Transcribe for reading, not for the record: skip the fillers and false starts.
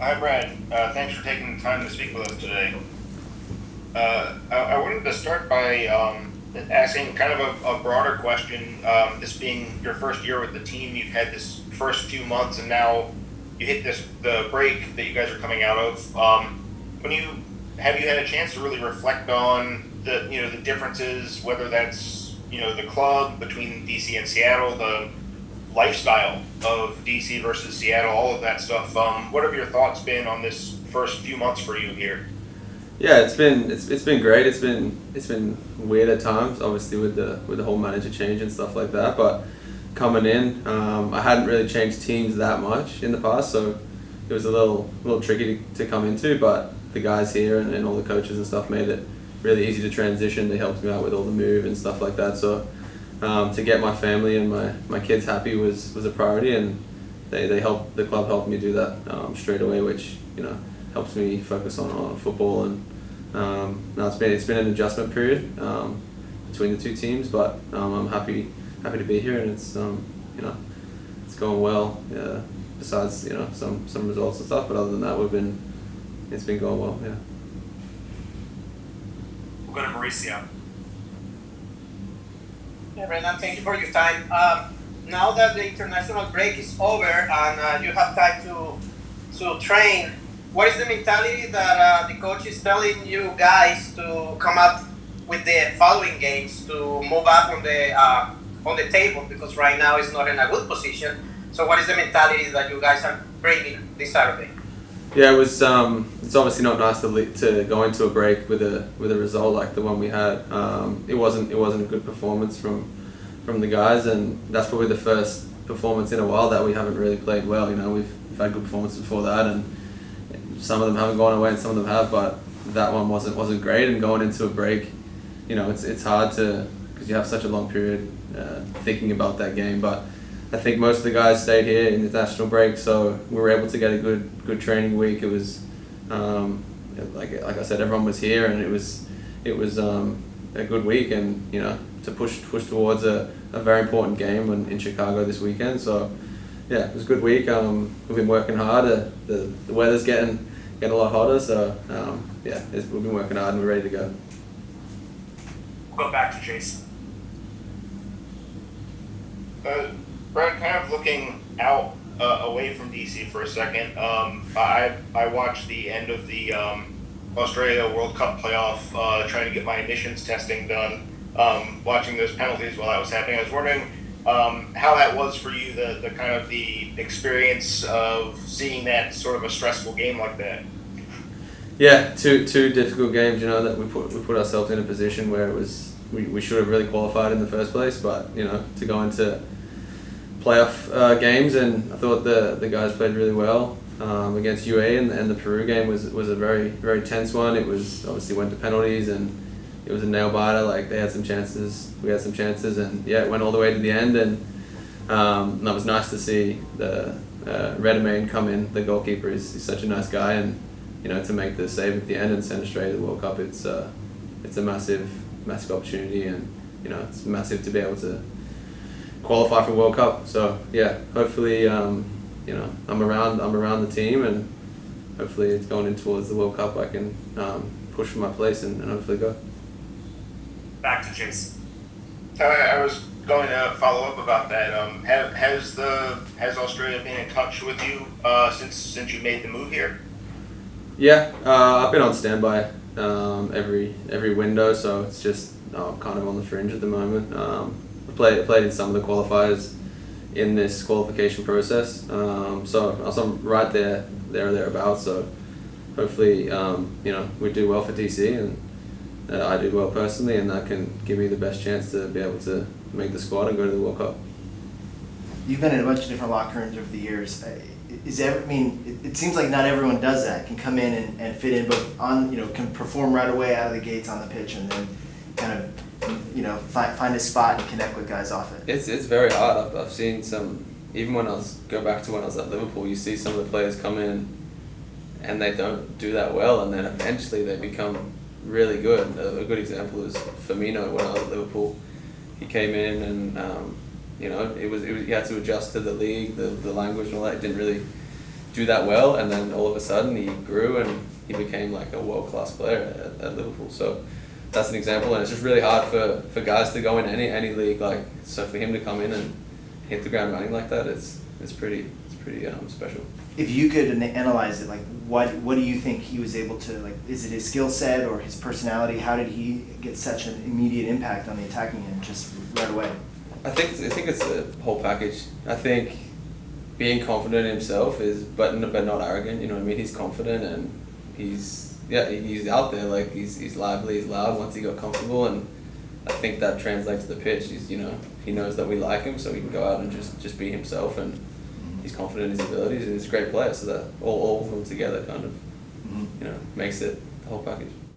Hi, Brad. Thanks for taking the time to speak with us today. I wanted to start by asking kind of a broader question. This being your first year with the team, you've had this first few months, and now you hit the break that you guys are coming out of. When you have you had a chance to really reflect on the differences, whether that's the club between DC and Seattle, the lifestyle of DC versus Seattle, all of that stuff. What have your thoughts been on this first few months for you here? Yeah, it's been great. It's been weird at times, obviously with the whole manager change and stuff like that. But coming in, I hadn't really changed teams that much in the past, so it was a little tricky to come into. But the guys here and all the coaches and stuff made it really easy to transition. They helped me out with all the move and stuff like that. So to get my family and my kids happy was a priority, and they helped the club helped me do that straight away, which helps me focus on football. And now it's been an adjustment period between the two teams, but I'm happy to be here, and it's going well. Besides some results and stuff, but other than that, it's been going well. Yeah. We'll go to Mauricio. Yeah, Brendan, thank you for your time. Now that the international break is over and you have time to train, what is the mentality that the coach is telling you guys to come up with the following games to move up on the table? Because right now it's not in a good position. So what is the mentality that you guys are bringing this Saturday? Yeah, it was. It's obviously not nice to go into a break with a result like the one we had. It wasn't a good performance from the guys, and that's probably the first performance in a while that we haven't really played well. We've had good performances before that, and some of them haven't gone away, and some of them have, but that one wasn't great. And going into a break, it's hard to, because you have such a long period thinking about that game, but I think most of the guys stayed here in the national break, so we were able to get a good training week. It was like I said, everyone was here, and it was a good week, and to push towards a very important game in Chicago this weekend. So yeah, it was a good week. We've been working hard. The weather's getting a lot hotter, so we've been working hard and we're ready to go. We'll go back to Jason. Uh, Brad, kind of looking out away from DC for a second. I watched the end of the Australia World Cup playoff, trying to get my emissions testing done. Watching those penalties while that was happening, I was wondering how that was for you, the kind of the experience of seeing that sort of a stressful game like that. Yeah, two difficult games. That we put ourselves in a position where we should have really qualified in the first place, but to go into playoff games, and I thought the guys played really well against UAE, and the Peru game was a very very tense one. It was obviously went to penalties, and it was a nail biter. Like, they had some chances, we had some chances, and yeah, it went all the way to the end. And that was nice to see the Redmayne come in. The goalkeeper is such a nice guy, and to make the save at the end and send Australia to the World Cup, it's a massive opportunity, and it's massive to be able to qualify for World Cup. So yeah, hopefully I'm around the team, and hopefully it's going in towards the World Cup. I can push for my place and hopefully go. Back to Jason. I was going to follow up about that. Has Australia been in touch with you since you made the move here? Yeah, I've been on standby every window, so it's just kind of on the fringe at the moment. I played in some of the qualifiers in this qualification process, so I'm right there or thereabouts. So hopefully, we do well for DC, and I do well personally, and that can give me the best chance to be able to make the squad and go to the World Cup. You've been in a bunch of different locker rooms over the years. It seems like not everyone does that. Can come in and fit in, but can perform right away out of the gates on the pitch, and then kind of find a spot and connect with guys off it. It's very hard. I've seen some, even when go back to when I was at Liverpool, you see some of the players come in and they don't do that well, and then eventually they become really good. A good example is Firmino. When I was at Liverpool, he came in, and it was he had to adjust to the league, the language and all that. It didn't really do that well, and then all of a sudden he grew and he became like a world-class player at Liverpool. So that's an example, and it's just really hard for guys to go in any league. Like, so for him to come in and hit the ground running like that, it's pretty special. If you could analyze it, like what do you think he was able to, like, is it his skill set or his personality? How did he get such an immediate impact on the attacking end just right away? I think it's a whole package. I think being confident in himself but not arrogant. You know what I mean? He's confident and he's out there. Like he's lively, he's loud. Once he got comfortable, and I think that translates to the pitch. He knows that we like him, so he can go out and just be himself, and he's confident in his abilities, and he's a great player. So that all of them together kind of makes it the whole package.